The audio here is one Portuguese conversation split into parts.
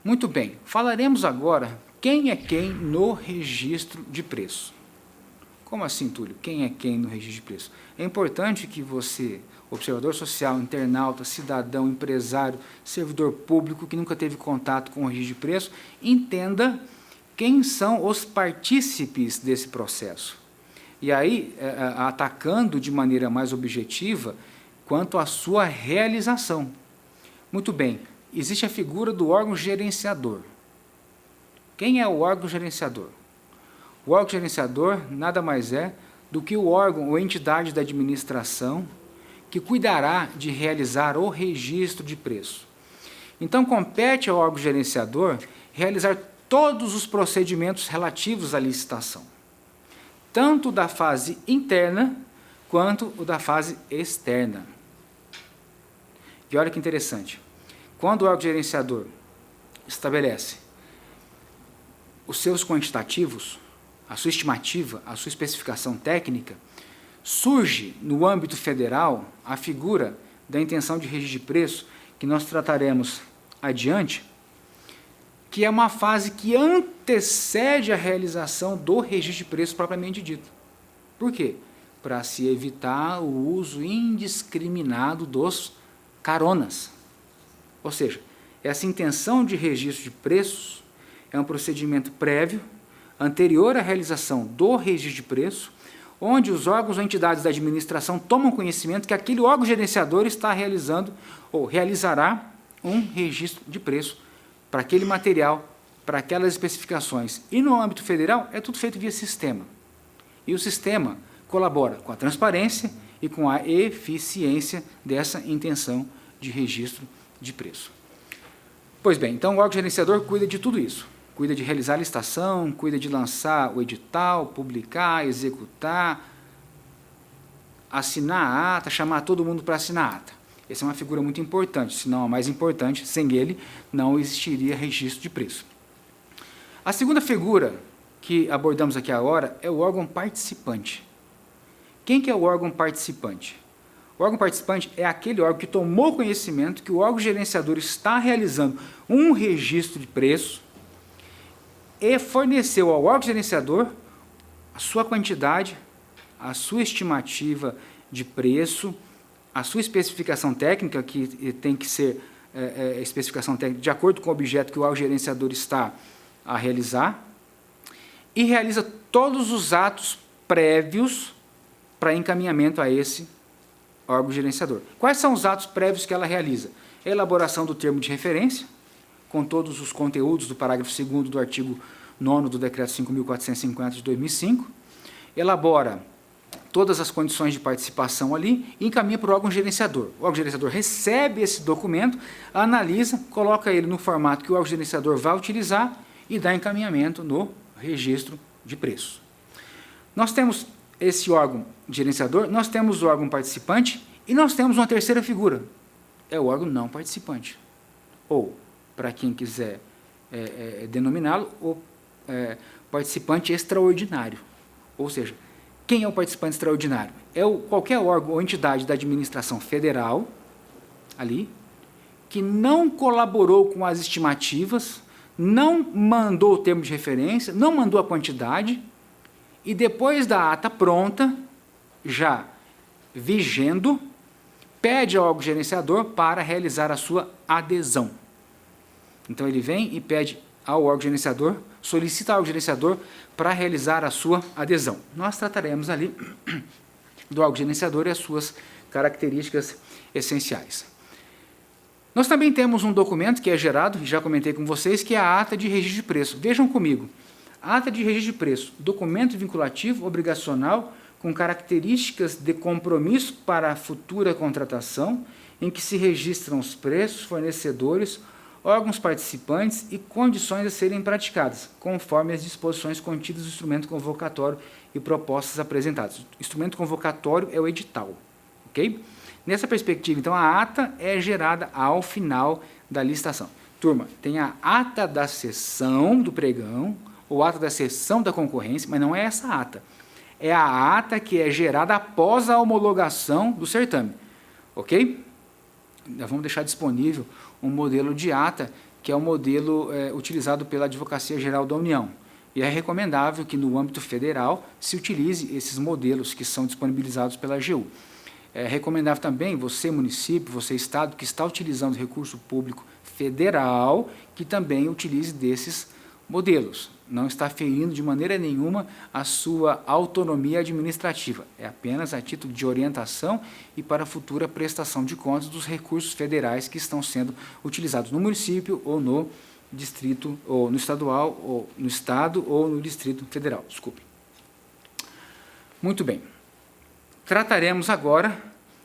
Muito bem, falaremos agora quem é quem no registro de preço. Como assim, Túlio? Quem é quem no registro de preço? É importante que você, observador social, internauta, cidadão, empresário, servidor público que nunca teve contato com o registro de preço, entenda quem são os partícipes desse processo. E aí, atacando de maneira mais objetiva quanto à sua realização. Muito bem, existe a figura do órgão gerenciador. Quem é o órgão gerenciador? O órgão gerenciador nada mais é do que o órgão ou entidade da administração que cuidará de realizar o registro de preço. Então, compete ao órgão gerenciador realizar todos os procedimentos relativos à licitação, tanto da fase interna quanto o da fase externa. E olha que interessante, quando o órgão gerenciador estabelece os seus quantitativos, a sua estimativa, a sua especificação técnica, surge no âmbito federal a figura da intenção de registro de preço, que nós trataremos adiante, que é uma fase que antecede a realização do registro de preço propriamente dito. Por quê? Para se evitar o uso indiscriminado dos caronas. Ou seja, essa intenção de registro de preços é um procedimento prévio, anterior à realização do registro de preço, onde os órgãos ou entidades da administração tomam conhecimento que aquele órgão gerenciador está realizando ou realizará um registro de preço para aquele material, para aquelas especificações. E no âmbito federal é tudo feito via sistema. E o sistema colabora com a transparência e com a eficiência dessa intenção de registro de preço. Pois bem, então o órgão gerenciador cuida de tudo isso. Cuida de realizar a licitação, cuida de lançar o edital, publicar, executar, assinar a ata, chamar todo mundo para assinar a ata. Essa é uma figura muito importante, se não a mais importante, sem ele não existiria registro de preço. A segunda figura que abordamos aqui agora é o órgão participante. Quem que é o órgão participante? O órgão participante é aquele órgão que tomou conhecimento que o órgão gerenciador está realizando um registro de preço e forneceu ao órgão gerenciador a sua quantidade, a sua estimativa de preço, a sua especificação técnica, que tem que ser especificação técnica de acordo com o objeto que o órgão gerenciador está a realizar, e realiza todos os atos prévios para encaminhamento a esse órgão gerenciador. Quais são os atos prévios que ela realiza? A elaboração do termo de referência, com todos os conteúdos do parágrafo 2º do artigo 9º do Decreto 5.450 de 2005, elabora todas as condições de participação ali e encaminha para o órgão gerenciador. O órgão gerenciador recebe esse documento, analisa, coloca ele no formato que o órgão gerenciador vai utilizar e dá encaminhamento no registro de preço. Nós temos esse órgão gerenciador, nós temos o órgão participante e nós temos uma terceira figura, é o órgão não participante. Ou, para quem quiser denominá-lo, o participante extraordinário. Ou seja, quem é o participante extraordinário? É qualquer órgão ou entidade da administração federal, ali, que não colaborou com as estimativas, não mandou o termo de referência, não mandou a quantidade, e depois da ata pronta, já vigendo, pede ao órgão gerenciador para realizar a sua adesão. Então, ele vem e pede ao órgão gerenciador, solicita ao órgão gerenciador para realizar a sua adesão. Nós trataremos ali do órgão gerenciador e as suas características essenciais. Nós também temos um documento que é gerado, e já comentei com vocês, que é a ata de registro de preço. Vejam comigo. Ata de registro de preço, documento vinculativo obrigacional com características de compromisso para a futura contratação, em que se registram os preços, fornecedores, órgãos participantes e condições a serem praticadas, conforme as disposições contidas no instrumento convocatório e propostas apresentadas. O instrumento convocatório é o edital, ok? Nessa perspectiva, então, a ata é gerada ao final da licitação. Turma, tem a ata da sessão do pregão, ou ata da sessão da concorrência, mas não é essa ata. É a ata que é gerada após a homologação do certame, ok? Nós vamos deixar disponível um modelo de ata que é o modelo utilizado pela Advocacia Geral da União. E é recomendável que, no âmbito federal, se utilize esses modelos que são disponibilizados pela AGU. É recomendável também você, município, você, estado, que está utilizando recurso público federal, que também utilize desses modelos. Não está ferindo de maneira nenhuma a sua autonomia administrativa. É apenas a título de orientação e para futura prestação de contas dos recursos federais que estão sendo utilizados no município ou no distrito, ou no estadual, ou no estado, ou no distrito federal. Desculpe. Muito bem. Trataremos agora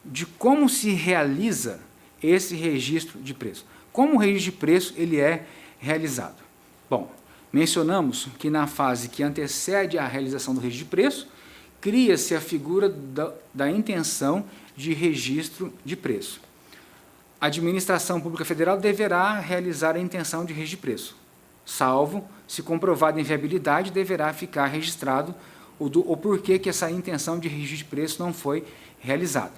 de como se realiza esse registro de preço. Como o registro de preço ele é realizado? Bom, mencionamos que na fase que antecede a realização do registro de preço, cria-se a figura da intenção de registro de preço. A Administração Pública Federal deverá realizar a intenção de registro de preço, salvo, se comprovada inviabilidade, deverá ficar registrado o porquê que essa intenção de registro de preço não foi realizada.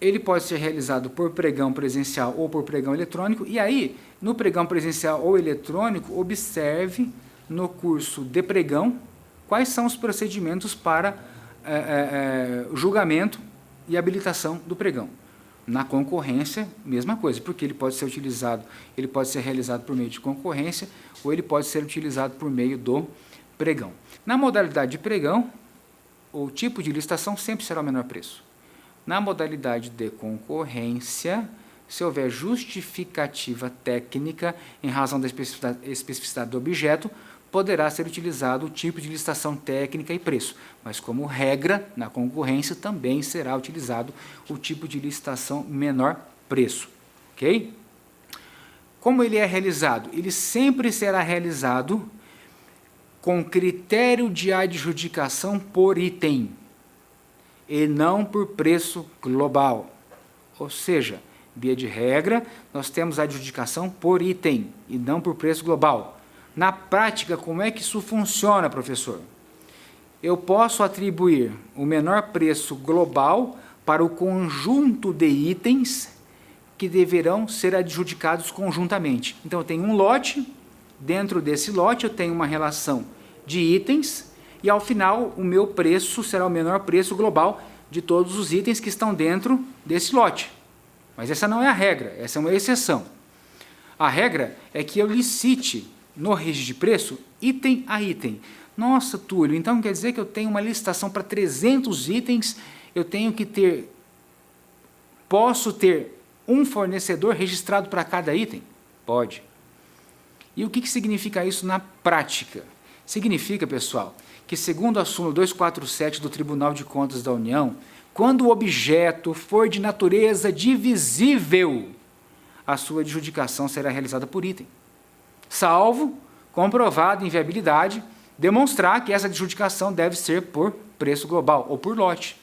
Ele pode ser realizado por pregão presencial ou por pregão eletrônico, e aí, no pregão presencial ou eletrônico, observe no curso de pregão quais são os procedimentos para julgamento e habilitação do pregão. Na concorrência, mesma coisa, porque ele pode ser utilizado, ele pode ser realizado por meio de concorrência ou ele pode ser utilizado por meio do pregão. Na modalidade de pregão, o tipo de licitação sempre será o menor preço. Na modalidade de concorrência, se houver justificativa técnica em razão da especificidade do objeto, poderá ser utilizado o tipo de licitação técnica e preço, mas como regra, na concorrência também será utilizado o tipo de licitação menor preço, ok? Como ele é realizado? Ele sempre será realizado com critério de adjudicação por item, e não por preço global. Ou seja, via de regra, nós temos a adjudicação por item, e não por preço global. Na prática, como é que isso funciona, professor? Eu posso atribuir o menor preço global para o conjunto de itens que deverão ser adjudicados conjuntamente. Então, eu tenho um lote, dentro desse lote eu tenho uma relação de itens, e ao final o meu preço será o menor preço global de todos os itens que estão dentro desse lote. Mas essa não é a regra, essa é uma exceção. A regra é que eu licite no registro de preço, item a item. Nossa, Túlio, então quer dizer que eu tenho uma licitação para 300 itens, eu tenho que ter, posso ter um fornecedor registrado para cada item? Pode. E o que significa isso na prática? Significa, pessoal, que segundo a súmula 247 do Tribunal de Contas da União, quando o objeto for de natureza divisível, a sua adjudicação será realizada por item, salvo, comprovada inviabilidade, demonstrar que essa adjudicação deve ser por preço global ou por lote.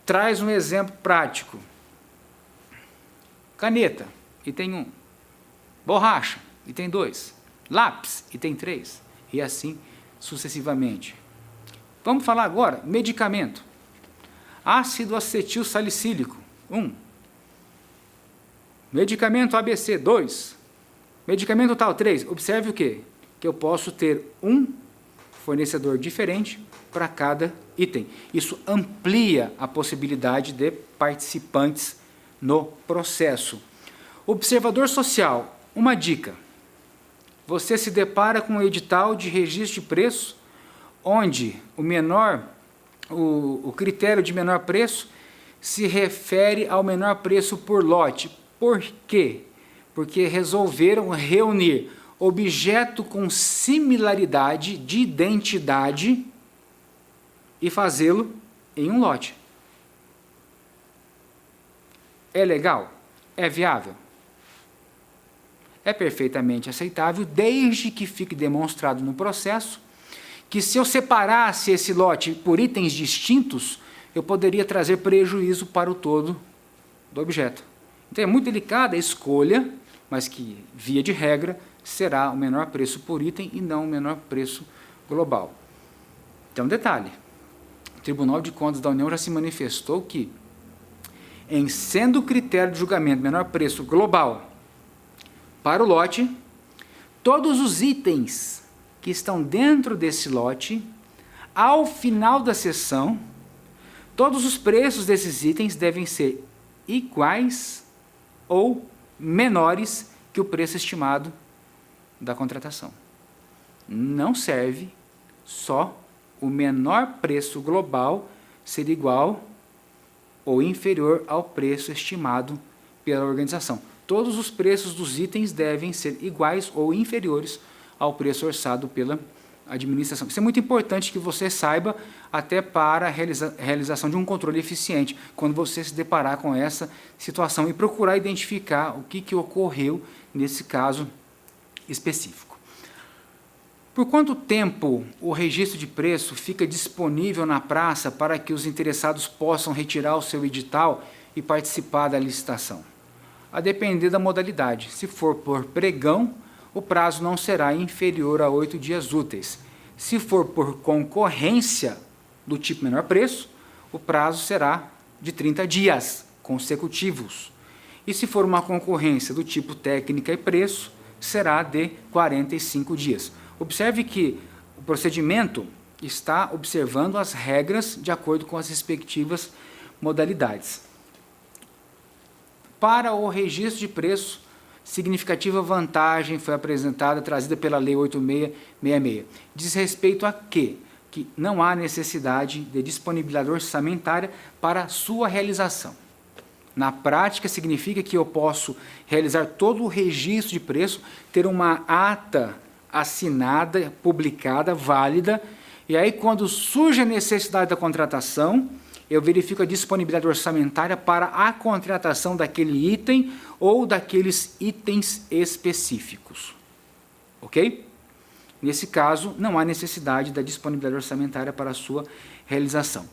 Traz um exemplo prático. Caneta, item 1. Borracha, item 2. Lápis, item 3. E assim sucessivamente. Vamos falar agora, medicamento. Ácido acetil salicílico, 1. Medicamento ABC, 2. Medicamento tal, 3. Observe o quê? Que eu posso ter um fornecedor diferente para cada item. Isso amplia a possibilidade de participantes no processo. Observador social, uma dica. Você se depara com um edital de registro de preço, onde o critério de menor preço se refere ao menor preço por lote. Por quê? Porque resolveram reunir objeto com similaridade de identidade e fazê-lo em um lote. É legal? É viável? É perfeitamente aceitável, desde que fique demonstrado no processo que se eu separasse esse lote por itens distintos, eu poderia trazer prejuízo para o todo do objeto. Então é muito delicada a escolha, mas que, via de regra, será o menor preço por item e não o menor preço global. Então, detalhe, o Tribunal de Contas da União já se manifestou que, em sendo o critério de julgamento menor preço global para o lote, todos os itens que estão dentro desse lote, ao final da sessão, todos os preços desses itens devem ser iguais ou menores que o preço estimado da contratação. Não serve só o menor preço global ser igual ou inferior ao preço estimado pela organização. Todos os preços dos itens devem ser iguais ou inferiores ao preço orçado pela administração. Isso é muito importante que você saiba, até para a realização de um controle eficiente, quando você se deparar com essa situação e procurar identificar o que ocorreu nesse caso específico. Por quanto tempo o registro de preço fica disponível na praça para que os interessados possam retirar o seu edital e participar da licitação? A depender da modalidade. Se for por pregão, o prazo não será inferior a 8 dias úteis. Se for por concorrência do tipo menor preço, o prazo será de 30 dias consecutivos. E se for uma concorrência do tipo técnica e preço, será de 45 dias. Observe que o procedimento está observando as regras de acordo com as respectivas modalidades. Para o registro de preço, significativa vantagem foi apresentada, trazida pela Lei 8666. Diz respeito a quê? Que não há necessidade de disponibilidade orçamentária para a sua realização. Na prática, significa que eu posso realizar todo o registro de preço, ter uma ata assinada, publicada, válida, e aí quando surge a necessidade da contratação, eu verifico a disponibilidade orçamentária para a contratação daquele item ou daqueles itens específicos. Ok? Nesse caso, não há necessidade da disponibilidade orçamentária para a sua realização.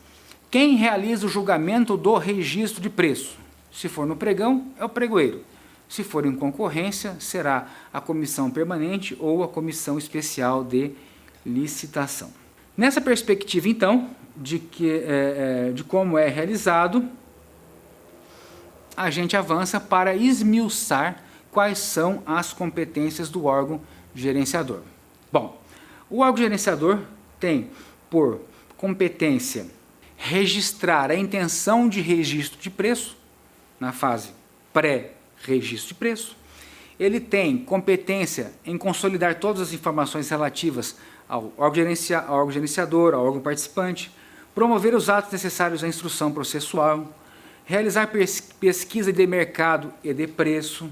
Quem realiza o julgamento do registro de preço? Se for no pregão, é o pregoeiro. Se for em concorrência, será a comissão permanente ou a comissão especial de licitação. Nessa perspectiva, então, de como é realizado, a gente avança para esmiuçar quais são as competências do órgão gerenciador. Bom, o órgão gerenciador tem por competência registrar a intenção de registro de preço, na fase pré-registro de preço. Ele tem competência em consolidar todas as informações relativas ao órgão gerenciador, ao órgão participante, promover os atos necessários à instrução processual, realizar pesquisa de mercado e de preço,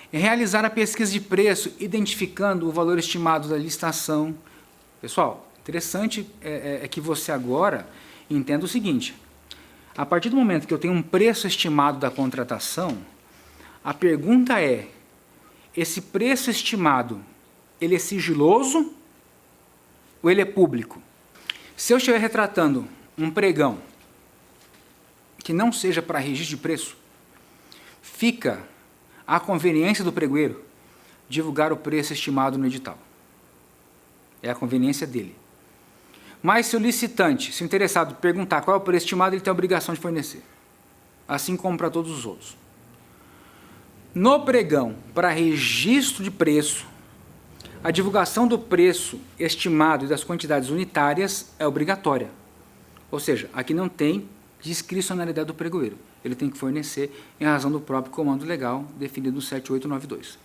realizar a pesquisa de preço identificando o valor estimado da licitação. Pessoal, interessante é que você agora entenda o seguinte: a partir do momento que eu tenho um preço estimado da contratação, a pergunta é, esse preço estimado, ele é sigiloso ou ele é público? Se eu estiver retratando um pregão que não seja para registro de preço, fica à conveniência do pregoeiro divulgar o preço estimado no edital. É a conveniência dele. Mas se o licitante, se o interessado perguntar qual é o preço estimado, ele tem a obrigação de fornecer, assim como para todos os outros. No pregão, para registro de preço, a divulgação do preço estimado e das quantidades unitárias é obrigatória. Ou seja, aqui não tem discricionalidade do pregoeiro. Ele tem que fornecer em razão do próprio comando legal definido no 7892.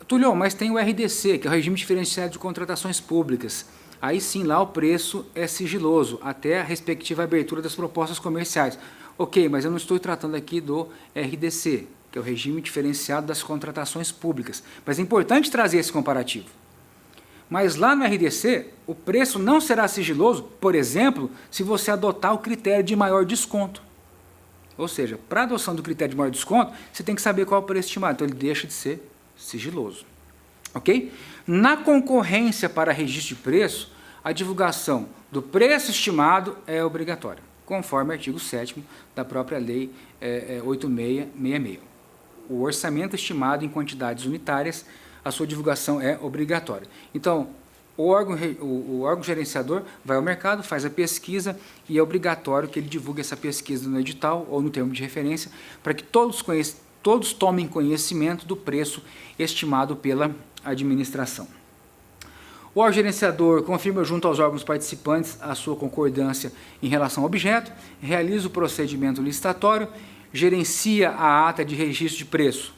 Tulio, mas tem o RDC, que é o Regime Diferenciado de Contratações Públicas. Aí sim, lá o preço é sigiloso, até a respectiva abertura das propostas comerciais. Ok, mas eu não estou tratando aqui do RDC, que é o Regime Diferenciado das Contratações Públicas. Mas é importante trazer esse comparativo. Mas lá no RDC, o preço não será sigiloso, por exemplo, se você adotar o critério de maior desconto. Ou seja, para a adoção do critério de maior desconto, você tem que saber qual é o preço estimado, então ele deixa de ser sigiloso. Ok? Na concorrência para registro de preço, a divulgação do preço estimado é obrigatória, conforme o artigo 7º da própria Lei 8666. O orçamento estimado em quantidades unitárias, a sua divulgação é obrigatória. Então, o órgão gerenciador vai ao mercado, faz a pesquisa e é obrigatório que ele divulgue essa pesquisa no edital ou no termo de referência para que todos todos tomem conhecimento do preço estimado pela administração. O órgão gerenciador confirma junto aos órgãos participantes a sua concordância em relação ao objeto, realiza o procedimento licitatório, gerencia a ata de registro de preço.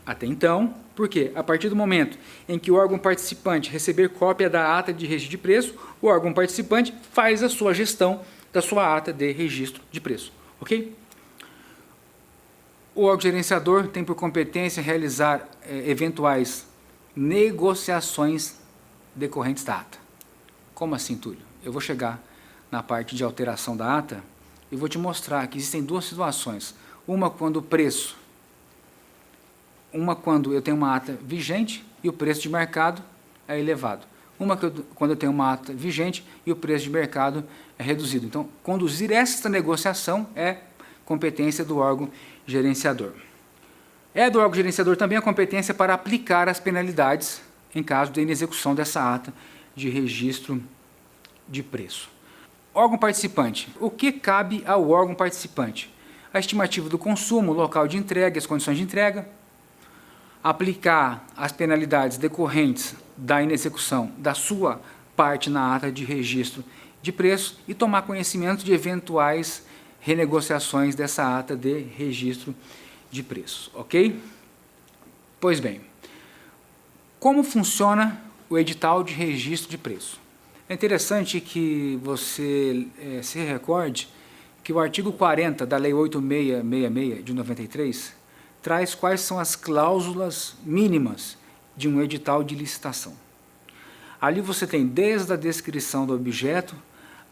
Até então, por quê? A partir do momento em que o órgão participante receber cópia da ata de registro de preço, o órgão participante faz a sua gestão da sua ata de registro de preço. Ok? O órgão gerenciador tem por competência realizar eventuais negociações decorrentes da ata. Como assim, Túlio? Eu vou chegar na parte de alteração da ata e vou te mostrar que existem duas situações. Uma quando o preço, quando eu tenho uma ata vigente e o preço de mercado é elevado. Quando eu tenho uma ata vigente e o preço de mercado é reduzido. Então, conduzir esta negociação é competência do órgão gerenciador. É do órgão gerenciador também a competência para aplicar as penalidades em caso de inexecução dessa ata de registro de preço. Órgão participante. O que cabe ao órgão participante? A estimativa do consumo, o local de entrega e as condições de entrega. Aplicar as penalidades decorrentes da inexecução da sua parte na ata de registro de preço e tomar conhecimento de eventuais renegociações dessa ata de registro de preços, ok? Pois bem, como funciona o edital de registro de preço? É interessante que você se recorde que o artigo 40 da Lei 8666 de 93 traz quais são as cláusulas mínimas de um edital de licitação. Ali você tem desde a descrição do objeto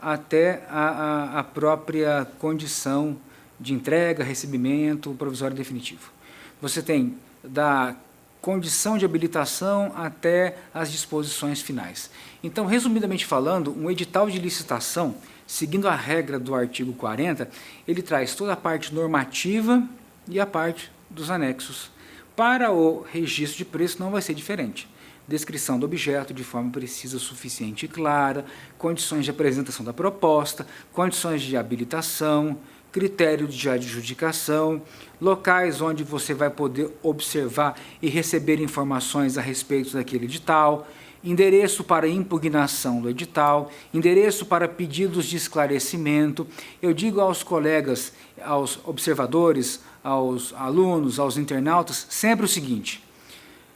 até a própria condição de entrega, recebimento, provisório definitivo. Você tem da condição de habilitação até as disposições finais. Então, resumidamente falando, um edital de licitação, seguindo a regra do artigo 40, ele traz toda a parte normativa e a parte dos anexos. Para o registro de preço não vai ser diferente. Descrição do objeto de forma precisa, suficiente e clara, condições de apresentação da proposta, condições de habilitação, critérios de adjudicação, locais onde você vai poder observar e receber informações a respeito daquele edital, endereço para impugnação do edital, endereço para pedidos de esclarecimento. Eu digo aos colegas, aos observadores, aos alunos, aos internautas, sempre o seguinte: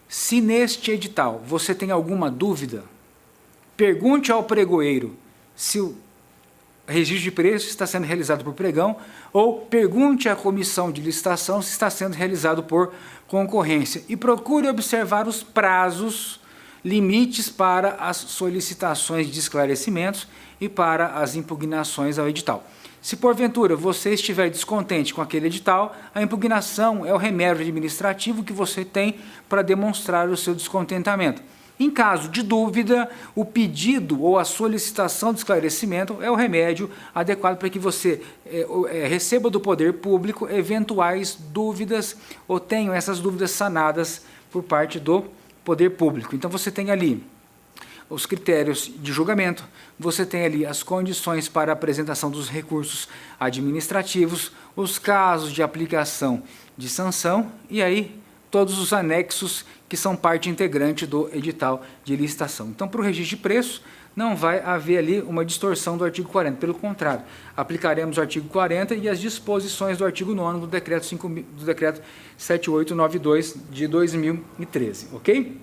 se neste edital você tem alguma dúvida, pergunte ao pregoeiro se o registro de preço está sendo realizado por pregão, ou pergunte à comissão de licitação se está sendo realizado por concorrência. E procure observar os prazos, limites para as solicitações de esclarecimentos e para as impugnações ao edital. Se porventura você estiver descontente com aquele edital, a impugnação é o remédio administrativo que você tem para demonstrar o seu descontentamento. Em caso de dúvida, o pedido ou a solicitação de esclarecimento é o remédio adequado para que você receba do poder público eventuais dúvidas ou tenha essas dúvidas sanadas por parte do poder público. Então você tem ali os critérios de julgamento, você tem ali as condições para a apresentação dos recursos administrativos, os casos de aplicação de sanção e aí todos os anexos que são parte integrante do edital de licitação. Então, para o registro de preço, não vai haver ali uma distorção do artigo 40, pelo contrário, aplicaremos o artigo 40 e as disposições do artigo 9º do decreto 7892 de 2013, ok?